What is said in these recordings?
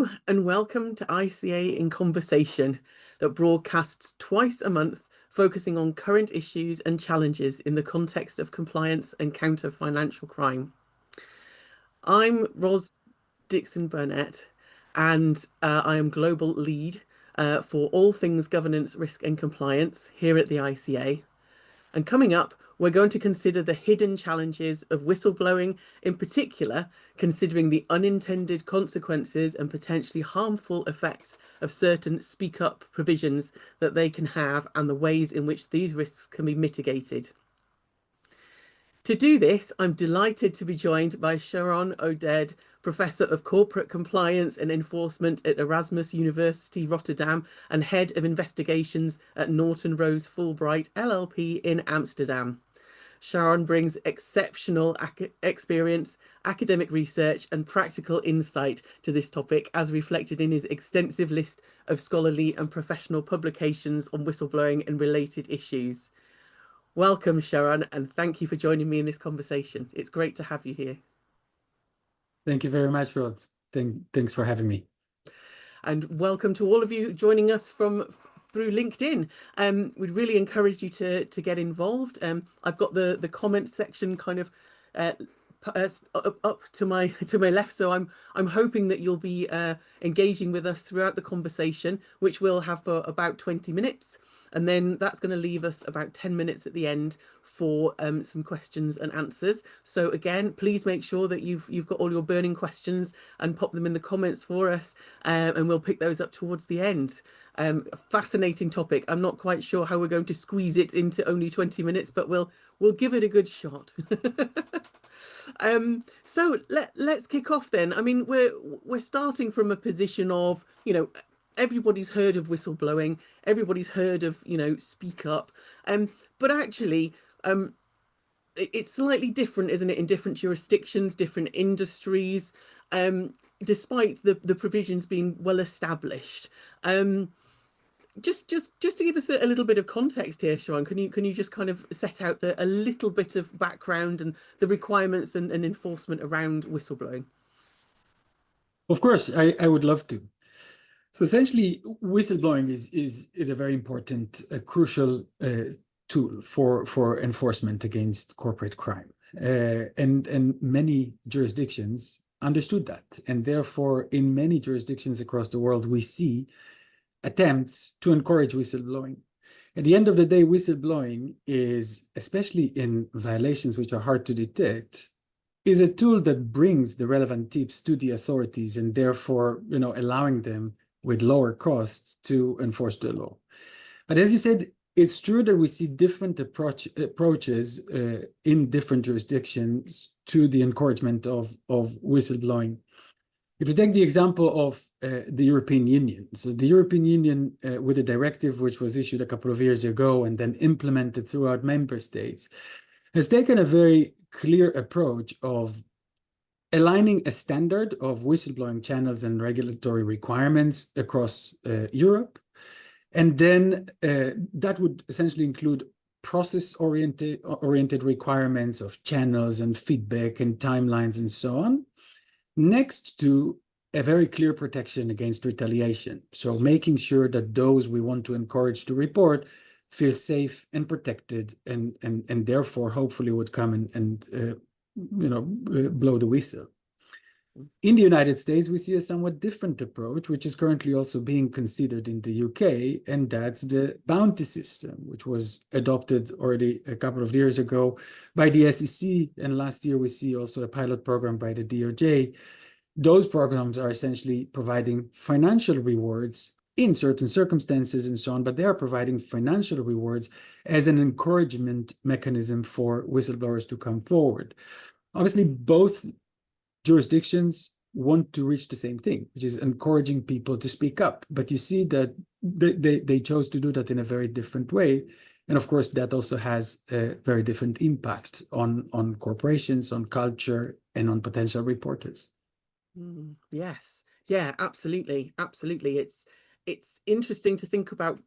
Hello and welcome to ICA in Conversation that broadcasts twice a month, focusing on current issues and challenges in the context of compliance and counter financial crime. I'm Dixon-Burnett and I am global lead for all things governance, risk and compliance here at the ICA. And coming up, we're going to consider the hidden challenges of whistleblowing, in particular, considering the unintended consequences and potentially harmful effects of certain speak up provisions that they can have and the ways in which these risks can be mitigated. To do this, I'm delighted to be joined by Sharon Oded, Professor of Corporate Compliance and Enforcement at Erasmus University, Rotterdam, and Head of Investigations at Norton Rose Fulbright, LLP in Amsterdam. Sharon brings exceptional experience, academic research, and practical insight to this topic, as reflected in his extensive list of scholarly and professional publications on whistleblowing and related issues. Welcome, Sharon, and thank you for joining me in this conversation. It's great to have you here. Thank you very much, Rod. Thanks for having me. And welcome to all of you joining us through LinkedIn. We'd really encourage you to get involved. I've got the comments section kind of up to my left, so I'm hoping that you'll be engaging with us throughout the conversation, which we'll have for about 20 minutes. And then that's going to leave us about 10 minutes at the end for some questions and answers. So again, please make sure that you've got all your burning questions and pop them in the comments for us, and we'll pick those up towards the end. A fascinating topic. I'm not quite sure how we're going to squeeze it into only 20 minutes, but we'll give it a good shot. So let's kick off then. I mean, we're starting from a position of, everybody's heard of whistleblowing, everybody's heard of, speak up. But actually, it's slightly different, isn't it, in different jurisdictions, different industries, despite the provisions being well established. Just to give us a little bit of context here, Sharon, can you just kind of set out a little bit of background and the requirements and enforcement around whistleblowing? Of course, I would love to. So essentially, whistleblowing is a very important, crucial tool for enforcement against corporate crime, and many jurisdictions understood that, and therefore, in many jurisdictions across the world, we see attempts to encourage whistleblowing. At the end of the day, whistleblowing is, especially in violations which are hard to detect, is a tool that brings the relevant tips to the authorities and therefore, allowing them with lower costs to enforce the law. But as you said, it's true that we see different approaches in different jurisdictions to the encouragement of whistleblowing. If you take the example of the European Union, so the European Union, with a directive which was issued a couple of years ago and then implemented throughout member states, has taken a very clear approach of aligning a standard of whistleblowing channels and regulatory requirements across Europe. And then that would essentially include process-oriented requirements of channels and feedback and timelines and so on, next to a very clear protection against retaliation. So making sure that those we want to encourage to report feel safe and protected, and therefore hopefully would come and blow the whistle. In the United States, we see a somewhat different approach, which is currently also being considered in the UK, and that's the bounty system, which was adopted already a couple of years ago by the SEC, and last year we see also a pilot program by the DOJ. Those programs are essentially providing financial rewards in certain circumstances and so on, but they are providing financial rewards as an encouragement mechanism for whistleblowers to come forward. Obviously, both jurisdictions want to reach the same thing, which is encouraging people to speak up. But you see that they chose to do that in a very different way. And of course, that also has a very different impact on corporations, on culture, and on potential reporters. Yes. Yeah, absolutely. Absolutely. It's interesting to think about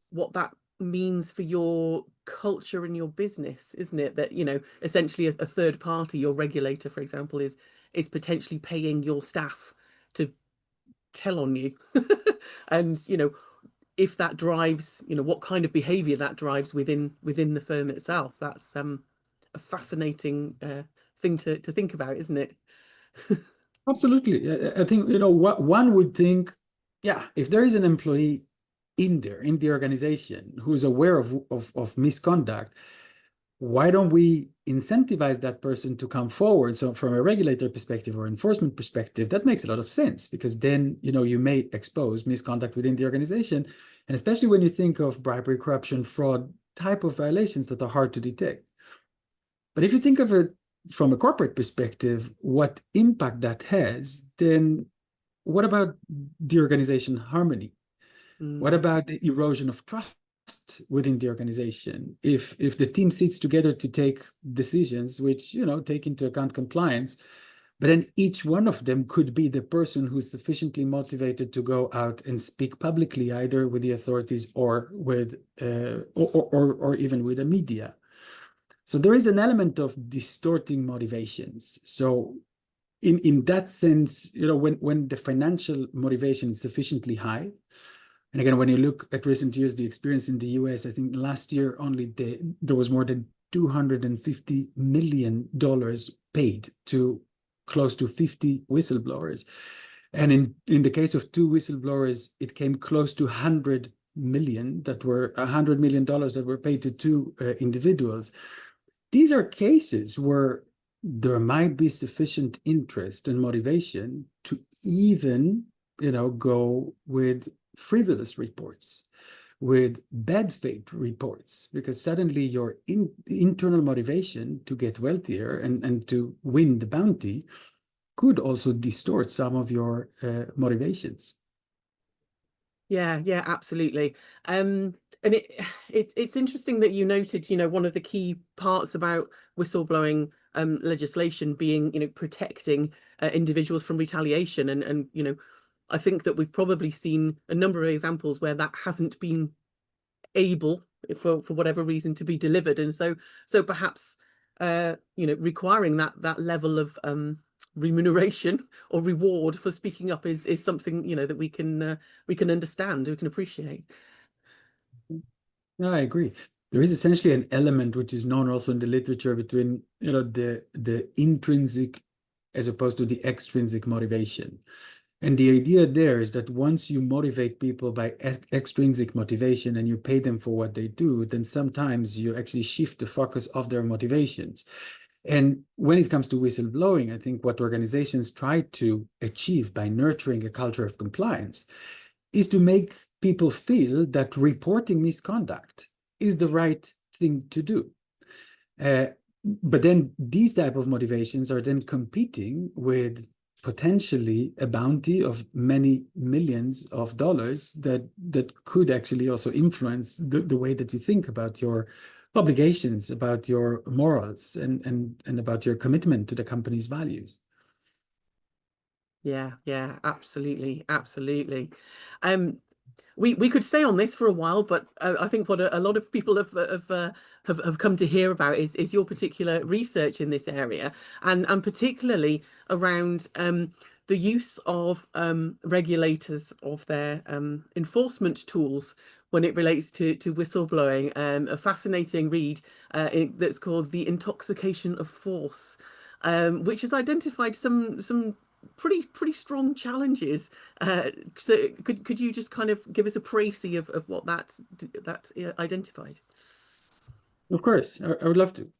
what that means for your culture and your business, isn't it? That, essentially a third party, your regulator, for example, is potentially paying your staff to tell on you. And, if that drives, what kind of behavior that drives within the firm itself. That's a fascinating thing to think about, isn't it? Absolutely. I think, what one would think, yeah, if there is an employee in the organization who is aware of misconduct, why don't we incentivize that person to come forward? So from a regulator perspective or enforcement perspective, that makes a lot of sense, because then, you may expose misconduct within the organization. And especially when you think of bribery, corruption, fraud type of violations that are hard to detect. But if you think of it from a corporate perspective, what impact that has, then what about the organization harmony? What about the erosion of trust within the organization? If the team sits together to take decisions which, take into account compliance, but then each one of them could be the person who's sufficiently motivated to go out and speak publicly, either with the authorities or with or even with the media. So there is an element of distorting motivations. So in that sense, when the financial motivation is sufficiently high, and again, when you look at recent years, the experience in the US, I think last year only there was more than $250 million paid to close to 50 whistleblowers. And in the case of 2 whistleblowers, it came close to $100 million that were paid to 2 individuals. These are cases where there might be sufficient interest and motivation to even, go with frivolous reports, with bad faith reports, because suddenly your internal motivation to get wealthier and to win the bounty could also distort some of your motivations. Yeah, absolutely. And it's interesting that you noted, one of the key parts about whistleblowing legislation being, protecting individuals from retaliation. And I think that we've probably seen a number of examples where that hasn't been able, for whatever reason, to be delivered. And so perhaps requiring that level of remuneration or reward for speaking up is something that we can understand, we can appreciate. No, I agree. There is essentially an element which is known also in the literature between the intrinsic as opposed to the extrinsic motivation. And the idea there is that once you motivate people by extrinsic motivation and you pay them for what they do, then sometimes you actually shift the focus of their motivations. And when it comes to whistleblowing, I think what organizations try to achieve by nurturing a culture of compliance is to make people feel that reporting misconduct is the right thing to do. But then these type of motivations are then competing with potentially a bounty of many millions of dollars that could actually also influence the way that you think about your obligations, about your morals, and about your commitment to the company's values. Yeah, absolutely. We could stay on this for a while, but I think what a lot of people have come to hear about is your particular research in this area, and particularly around the use of regulators of their enforcement tools when it relates to whistleblowing. A fascinating read that's called "The Intoxication of Force," which has identified some pretty strong challenges. So could you just kind of give us a précis of what that identified? Of course, I would love to.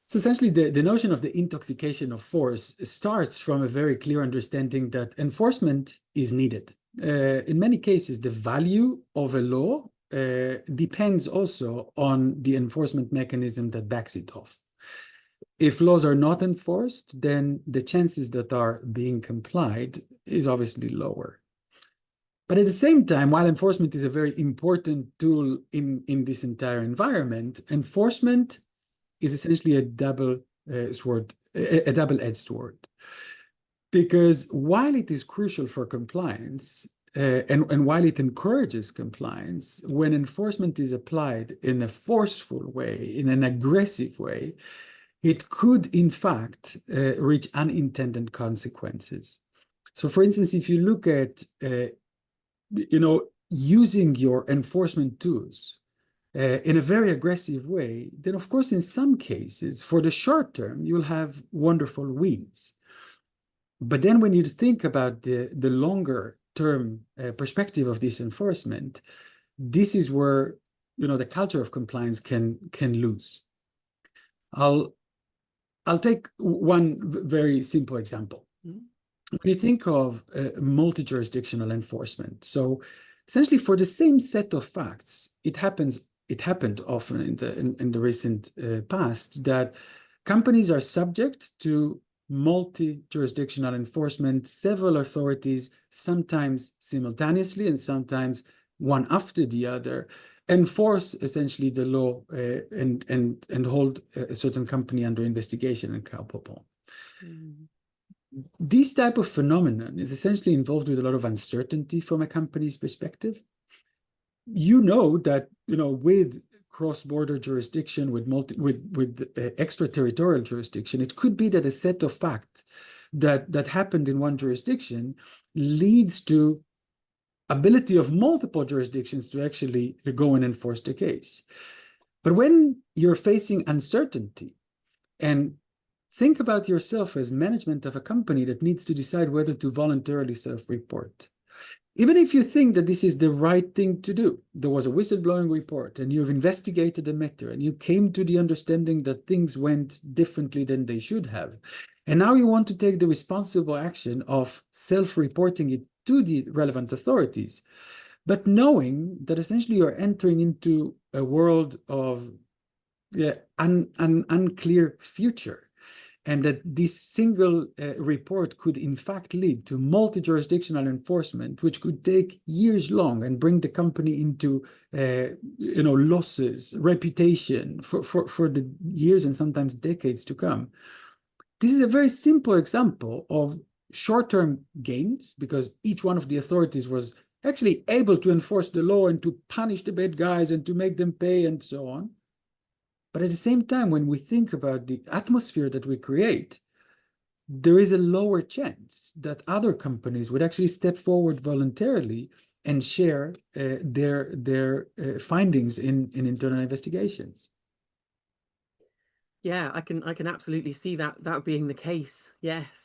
So essentially, the notion of the intoxication of force starts from a very clear understanding that enforcement is needed. In many cases, the value of a law depends also on the enforcement mechanism that backs it off. If laws are not enforced, then the chances that are being complied is obviously lower. But at the same time, while enforcement is a very important tool in this entire environment, enforcement is essentially a double-edged sword. Because while it is crucial for compliance, and while it encourages compliance, when enforcement is applied in a forceful way, in an aggressive way, it could, in fact, reach unintended consequences. So, for instance, if you look at, using your enforcement tools in a very aggressive way, then of course, in some cases, for the short term, you'll have wonderful wins. But then when you think about the longer term perspective of this enforcement, this is where the culture of compliance can lose. I'll take one very simple example. Mm-hmm. When you think of multi-jurisdictional enforcement, so essentially for the same set of facts, it happened often in the recent past that companies are subject to multi-jurisdictional enforcement, several authorities, sometimes simultaneously and sometimes one after the other, enforce essentially the law and hold a certain company under investigation and culpable. Mm. This type of phenomenon is essentially involved with a lot of uncertainty from a company's perspective. You know that with cross-border jurisdiction, with extraterritorial jurisdiction, it could be that a set of facts that happened in one jurisdiction leads to ability of multiple jurisdictions to actually go and enforce the case. But when you're facing uncertainty, and think about yourself as management of a company that needs to decide whether to voluntarily self-report. Even if you think that this is the right thing to do, there was a whistleblowing report and you've investigated the matter and you came to the understanding that things went differently than they should have. And now you want to take the responsible action of self-reporting it to the relevant authorities, but knowing that essentially you're entering into a world of an unclear future, and that this single report could in fact lead to multi-jurisdictional enforcement, which could take years long and bring the company into losses, reputation for the years and sometimes decades to come. This is a very simple example of short-term gains, because each one of the authorities was actually able to enforce the law and to punish the bad guys and to make them pay and so on. But at the same time, when we think about the atmosphere that we create, there is a lower chance that other companies would actually step forward voluntarily and share their findings in internal investigations. Yeah, I can absolutely see that being the case. Yes.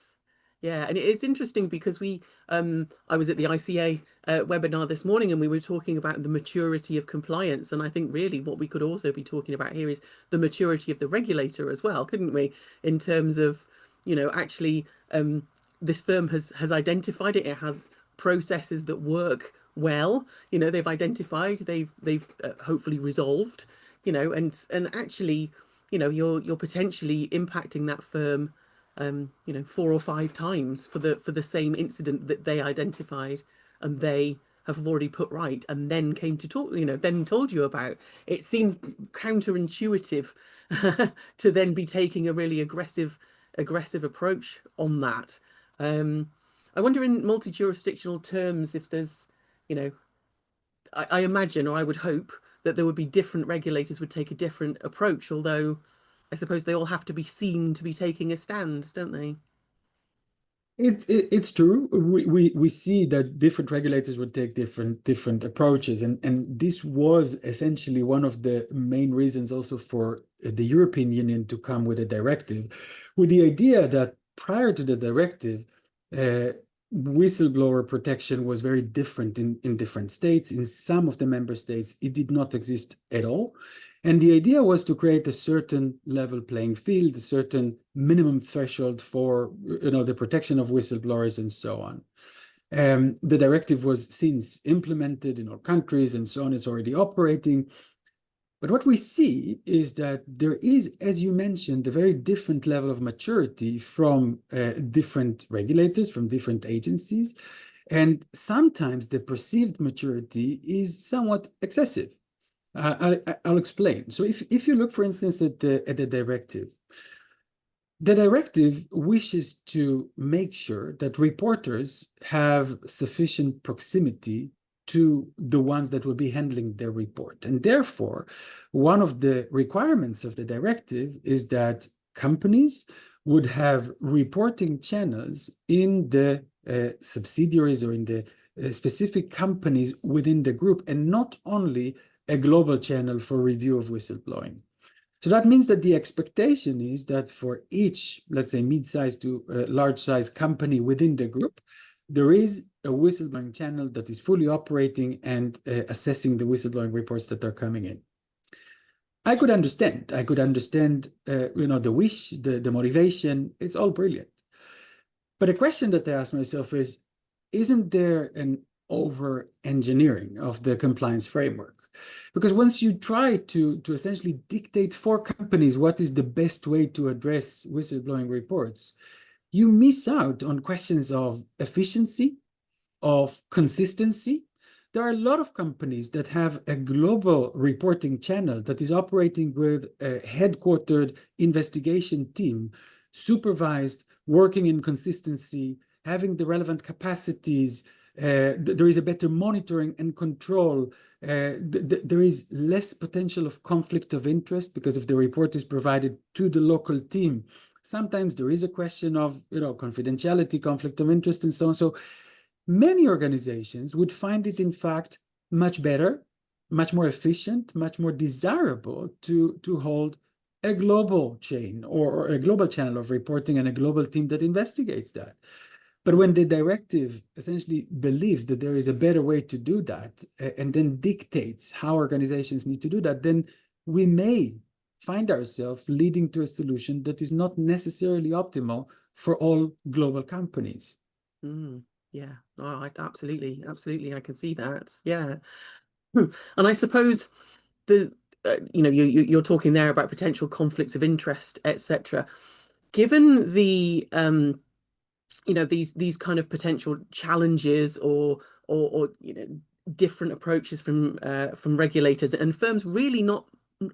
Yeah, and it's interesting because I was at the ICA webinar this morning and we were talking about the maturity of compliance. And I think really what we could also be talking about here is the maturity of the regulator as well, couldn't we? In terms of, actually this firm has identified it. It has processes that work well. They've identified, they've hopefully resolved, and actually, you're potentially impacting that firm 4 or 5 times for the same incident that they identified and they have already put right and then came to talk, then told you about. It seems counterintuitive to then be taking a really aggressive approach on that. I wonder in multi-jurisdictional terms if there's, I imagine, or I would hope that there would be different regulators would take a different approach, although I suppose they all have to be seen to be taking a stand, don't they? It's true. We see that different regulators would take different approaches, and this was essentially one of the main reasons also for the European Union to come with a directive, with the idea that prior to the directive, whistleblower protection was very different in different states. In some of the member states, it did not exist at all. And the idea was to create a certain level playing field, a certain minimum threshold for the protection of whistleblowers and so on. The directive was since implemented in all countries and so on. It's already operating. But what we see is that there is, as you mentioned, a very different level of maturity from different regulators, from different agencies. And sometimes the perceived maturity is somewhat excessive. I'll explain. So if you look, for instance, at the directive wishes to make sure that reporters have sufficient proximity to the ones that will be handling their report. And therefore, one of the requirements of the directive is that companies would have reporting channels in the subsidiaries or in the specific companies within the group, and not only a global channel for review of whistleblowing. So that means that the expectation is that for each, let's say, mid-sized to large-sized company within the group, there is a whistleblowing channel that is fully operating and assessing the whistleblowing reports that are coming in. I could understand, the wish, the motivation, it's all brilliant. But a question that I ask myself is, isn't there an over-engineering of the compliance framework? Because once you try to essentially dictate for companies what is the best way to address whistleblowing reports, you miss out on questions of efficiency, of consistency. There are a lot of companies that have a global reporting channel that is operating with a headquartered investigation team, supervised, working in consistency, having the relevant capacities. There is a better monitoring and control. There is less potential of conflict of interest because if the report is provided to the local team, sometimes there is a question of confidentiality, conflict of interest, and so on. So many organizations would find it, in fact, much better, much more efficient, much more desirable to hold a global chain or a global channel of reporting and a global team that investigates that. But when the directive essentially believes that there is a better way to do that and then dictates how organizations need to do that, then we may find ourselves leading to a solution that is not necessarily optimal for all global companies. Yeah, oh, absolutely, I can see that. Yeah, and I suppose you're talking there about potential conflicts of interest, etc. Given the these kind of potential challenges or different approaches from regulators and firms really not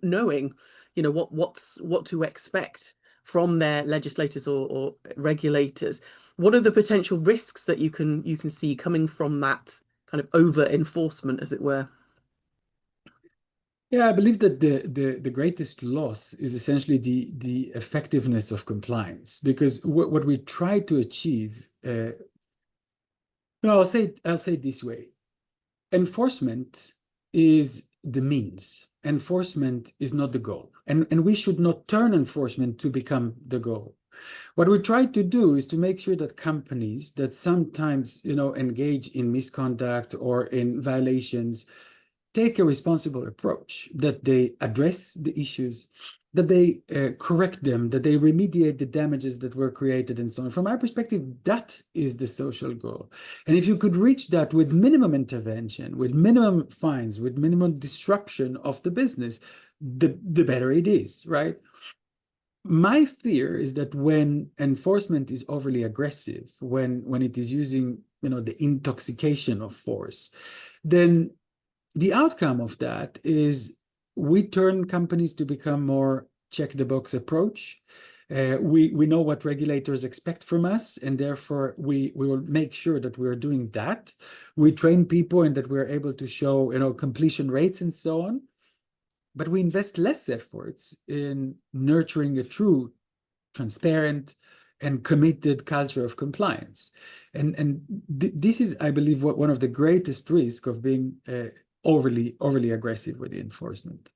knowing what to expect from their legislators or regulators, what are the potential risks that you can see coming from that kind of over enforcement, as it were? Yeah, I believe that the greatest loss is essentially the effectiveness of compliance, because what we try to achieve, I'll say it this way: enforcement is the means. Enforcement is not the goal, and we should not turn enforcement to become the goal. What we try to do is to make sure that companies that sometimes engage in misconduct or in violations take a responsible approach, that they address the issues, that they correct them, that they remediate the damages that were created, and so on. From our perspective, that is the social goal. And if you could reach that with minimum intervention, with minimum fines, with minimum disruption of the business, the better it is, right? My fear is that when enforcement is overly aggressive, when it is using the intoxication of force, then the outcome of that is we turn companies to become more check the box approach. We know what regulators expect from us, and therefore we will make sure that we are doing that. We train people and that we are able to show completion rates and so on. But we invest less efforts in nurturing a true, transparent, and committed culture of compliance. And this is, I believe, one of the greatest risks of being overly aggressive with the enforcement.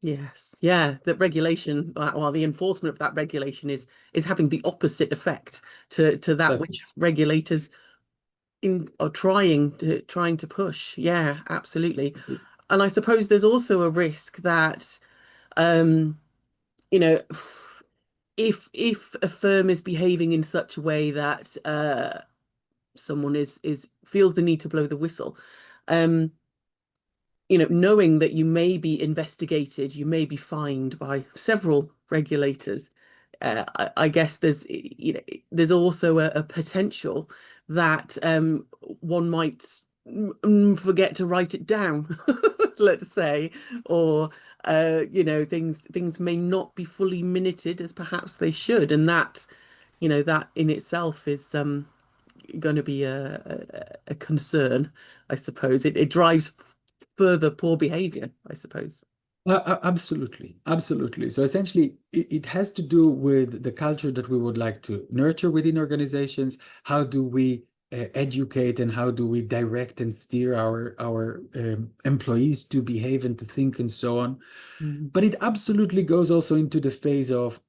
Yes, yeah, that regulation, well, the enforcement of that regulation is having the opposite effect to that which regulators are trying to push. Yeah, absolutely. And I suppose there's also a risk that you know if a firm is behaving in such a way that someone is feels the need to blow the whistle, knowing that you may be investigated, you may be fined by several regulators. I guess there's also a potential that one might forget to write it down, let's say, or things may not be fully minuted as perhaps they should, and that that in itself is going to be a concern, I suppose. It drives further poor behavior, I suppose. Absolutely. So essentially, it has to do with the culture that we would like to nurture within organizations. How do we educate and how do we direct and steer our employees to behave and to think and so on. But it absolutely goes also into the phase of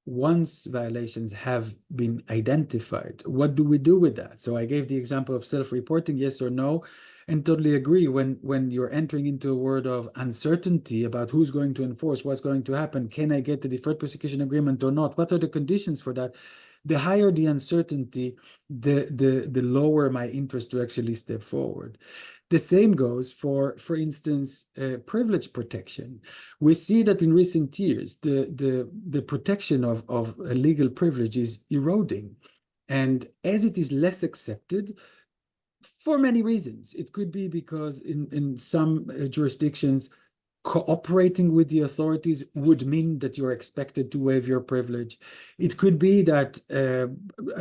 once violations have been identified, what do we do with that? So I gave the example of self-reporting, yes or no, and totally agree. When you're entering into a world of uncertainty about who's going to enforce, what's going to happen, can I get the deferred prosecution agreement or not? What are the conditions for that? The higher the uncertainty, the lower my interest to actually step forward. The same goes for instance, privilege protection. We see that in recent years, the protection of a legal privilege is eroding. And as it is less accepted, for many reasons, it could be because in some jurisdictions, cooperating with the authorities would mean that you're expected to waive your privilege. It could be that,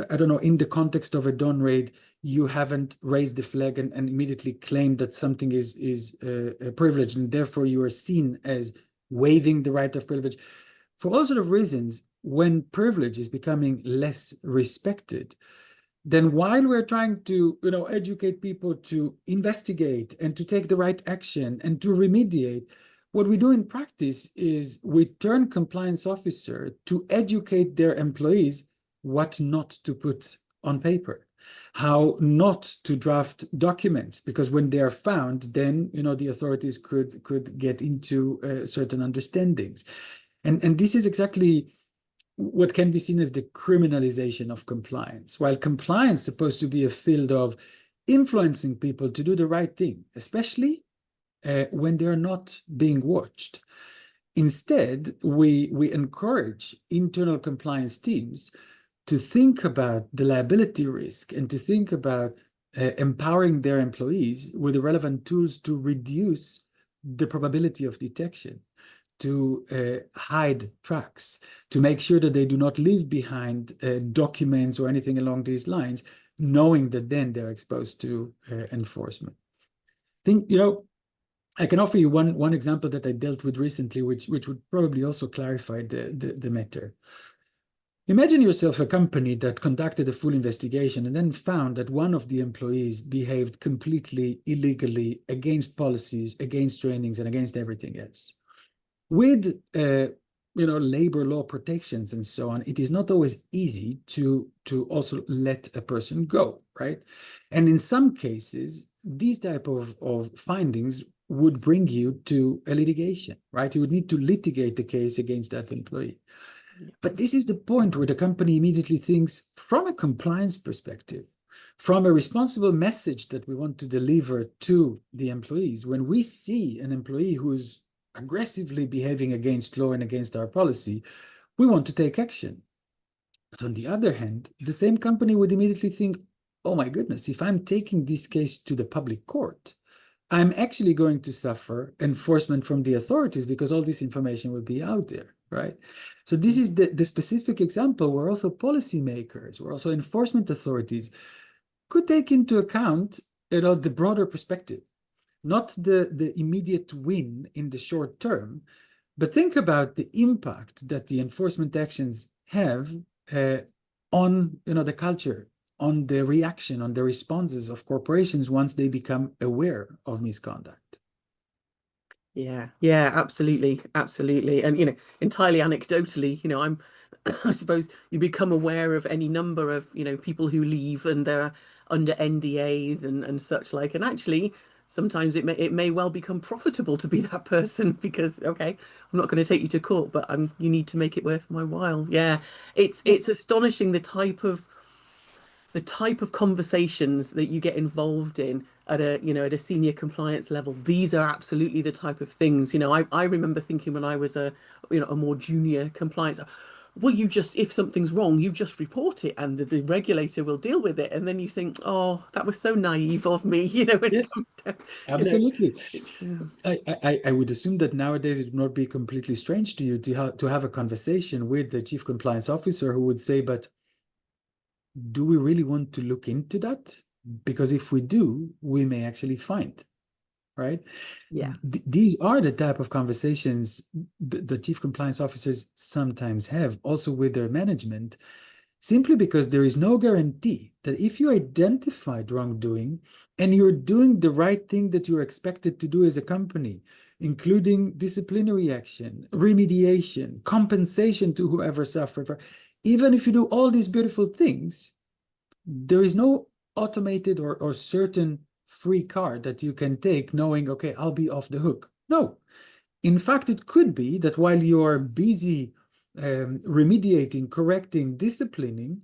I don't know, in the context of a dawn raid, you haven't raised the flag and immediately claimed that something is a privilege, and therefore you are seen as waiving the right of privilege. For all sort of reasons, when privilege is becoming less respected, then while we're trying to educate people to investigate and to take the right action and to remediate, what we do in practice is we turn compliance officer to educate their employees what not to put on paper, how not to draft documents, because when they are found, then the authorities could get into certain understandings. And this is exactly what can be seen as the criminalization of compliance. While compliance is supposed to be a field of influencing people to do the right thing, especially when they're not being watched. Instead, we encourage internal compliance teams to think about the liability risk and to think about empowering their employees with the relevant tools to reduce the probability of detection, to hide tracks, to make sure that they do not leave behind documents or anything along these lines, knowing that then they're exposed to enforcement. I think, I can offer you one example that I dealt with recently, which would probably also clarify the matter. Imagine yourself a company that conducted a full investigation and then found that one of the employees behaved completely illegally against policies, against trainings, and against everything else. With labor law protections and so on, it is not always easy to also let a person go, right? And in some cases, these type of findings would bring you to a litigation, right? You would need to litigate the case against that employee. But this is the point where the company immediately thinks, from a compliance perspective, from a responsible message that we want to deliver to the employees, when we see an employee who's aggressively behaving against law and against our policy, we want to take action. But on the other hand, the same company would immediately think, oh my goodness, if I'm taking this case to the public court, I'm actually going to suffer enforcement from the authorities because all this information will be out there, right? So this is the specific example where also policymakers, where also enforcement authorities could take into account the broader perspective, not the immediate win in the short term, but think about the impact that the enforcement actions have on the culture, on the reaction, on the responses of corporations once they become aware of misconduct. Yeah, absolutely. And, entirely anecdotally, I suppose you become aware of any number of, people who leave and they're under NDAs and such like. And actually, sometimes it may well become profitable to be that person because, okay, I'm not going to take you to court, but you need to make it worth my while. Yeah, it's astonishing the type of conversations that you get involved in at a senior compliance level. These are absolutely the type of things. I remember thinking when I was a more junior compliance, well, if something's wrong, you just report it and the regulator will deal with it. And then you think, oh, that was so naive of me, when it Yes, comes to, absolutely. it's I would assume that nowadays it would not be completely strange to you to have a conversation with the chief compliance officer who would say, but do we really want to look into that? Because if we do, we may actually find, right? yeah. These are the type of conversations the chief compliance officers sometimes have also with their management, simply because there is no guarantee that if you identified wrongdoing and you're doing the right thing that you're expected to do as a company, including disciplinary action, remediation, compensation to whoever suffered, even if you do all these beautiful things, there is no automated or certain free card that you can take knowing, okay, I'll be off the hook. No. In fact, it could be that while you are busy remediating, correcting, disciplining,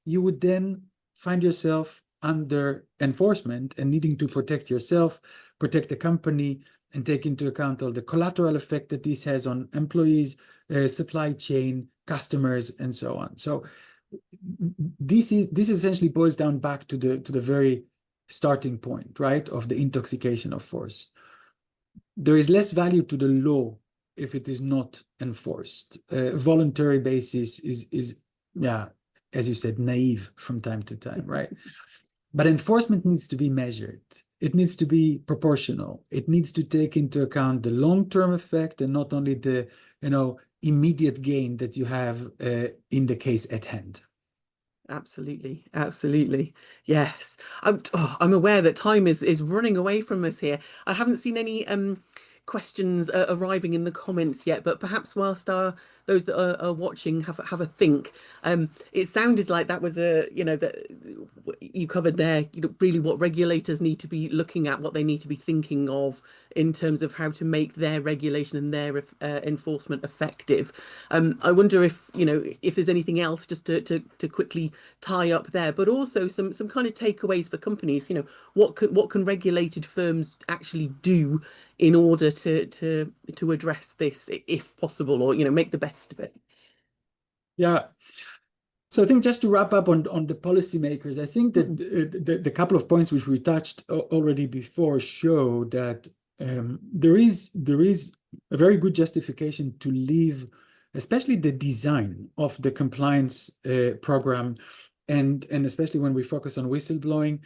you would then find yourself under enforcement and needing to protect yourself, protect the company, and take into account all the collateral effect that this has on employees, supply chain, customers, and so on. So this essentially boils down back to the very starting point, right, of the intoxication of force. There is less value to the law if it is not enforced. Voluntary basis is, yeah, as you said, naive from time to time, right? But enforcement needs to be measured. It needs to be proportional. It needs to take into account the long-term effect and not only the, immediate gain that you have in the case at hand. Absolutely, absolutely. Yes. I'm aware that time is running away from us here. I haven't seen any questions arriving in the comments yet, but perhaps whilst those that are watching have a think. It sounded like that was that you covered there, really what regulators need to be looking at, what they need to be thinking of in terms of how to make their regulation and their enforcement effective. I wonder if there's anything else just to quickly tie up there, but also some kind of takeaways for companies. What can regulated firms actually do in order to address this, if possible, or make the best of it? Yeah. So I think just to wrap up on the policymakers, I think that the couple of points which we touched already before show that there is a very good justification to leave, especially the design of the compliance program, and especially when we focus on whistleblowing,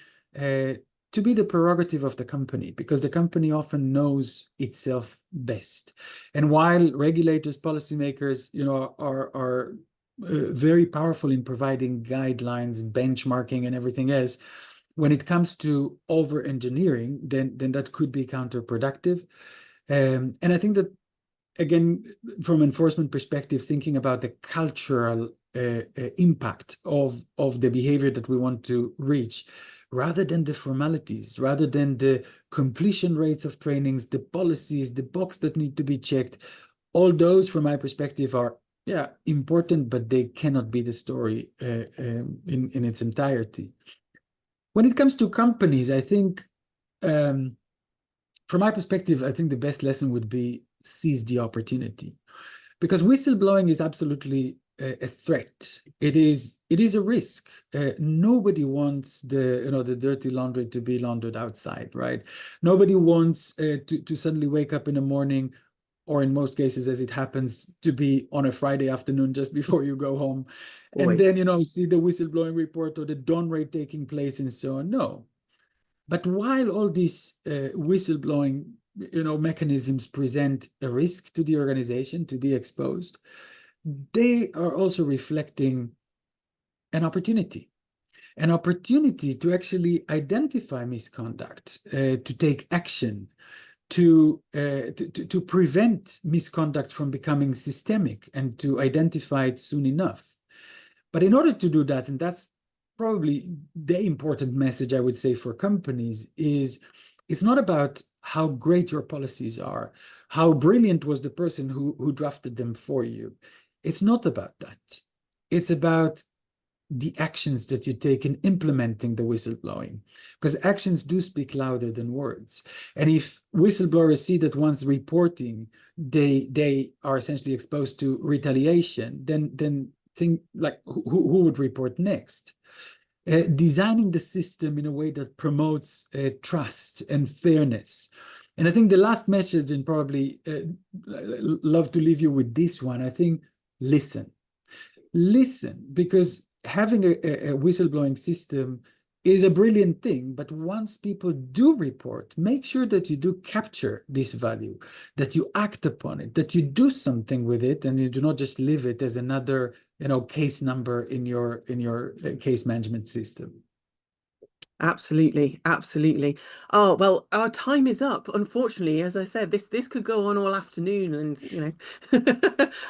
to be the prerogative of the company, because the company often knows itself best. And while regulators, policymakers, are very powerful in providing guidelines, benchmarking, and everything else, when it comes to over-engineering, then that could be counterproductive. And I think that, again, from enforcement perspective, thinking about the cultural impact of the behavior that we want to reach, rather than the formalities, rather than the completion rates of trainings, the policies, the box that need to be checked, all those, from my perspective, are important, but they cannot be the story in its entirety. When it comes to companies, I think, from my perspective, I think the best lesson would be seize the opportunity, because whistleblowing is absolutely a threat. It is a risk. Nobody wants the dirty laundry to be laundered outside, right? Nobody wants to suddenly wake up in the morning, or in most cases, as it happens, to be on a Friday afternoon just before you go home, and then see the whistleblowing report or the dawn raid taking place and so on. No. But while all these whistleblowing mechanisms present a risk to the organization to be exposed, they are also reflecting an opportunity to actually identify misconduct, to take action, to prevent misconduct from becoming systemic, and to identify it soon enough. But in order to do that, and that's probably the important message I would say for companies, is it's not about how great your policies are, how brilliant was the person who drafted them for you. It's not about that. It's about the actions that you take in implementing the whistleblowing, because actions do speak louder than words. And if whistleblowers see that once reporting, they are essentially exposed to retaliation, then think like, who would report next? Designing the system in a way that promotes trust and fairness. And I think the last message, and probably love to leave you with this one, I think, listen, because having a whistleblowing system is a brilliant thing, but once people do report, make sure that you do capture this value, that you act upon it, that you do something with it, and you do not just leave it as another, case number in your case management system. Absolutely, absolutely. Oh, well, our time is up. Unfortunately, as I said, this could go on all afternoon, and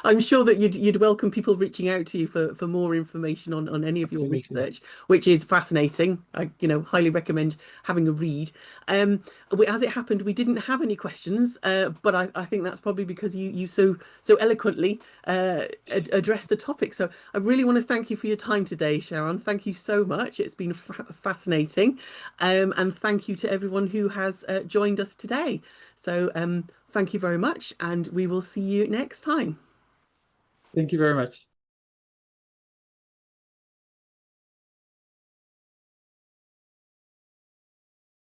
I'm sure that you'd welcome people reaching out to you for more information on any of your Absolutely. research, which is fascinating. I highly recommend having a read. As it happened, we didn't have any questions, but I think that's probably because you so eloquently addressed the topic. So I really want to thank you for your time today, Sharon. Thank you so much. It's been fascinating. And thank you to everyone who has joined us today. So thank you very much, and we will see you next time. Thank you very much.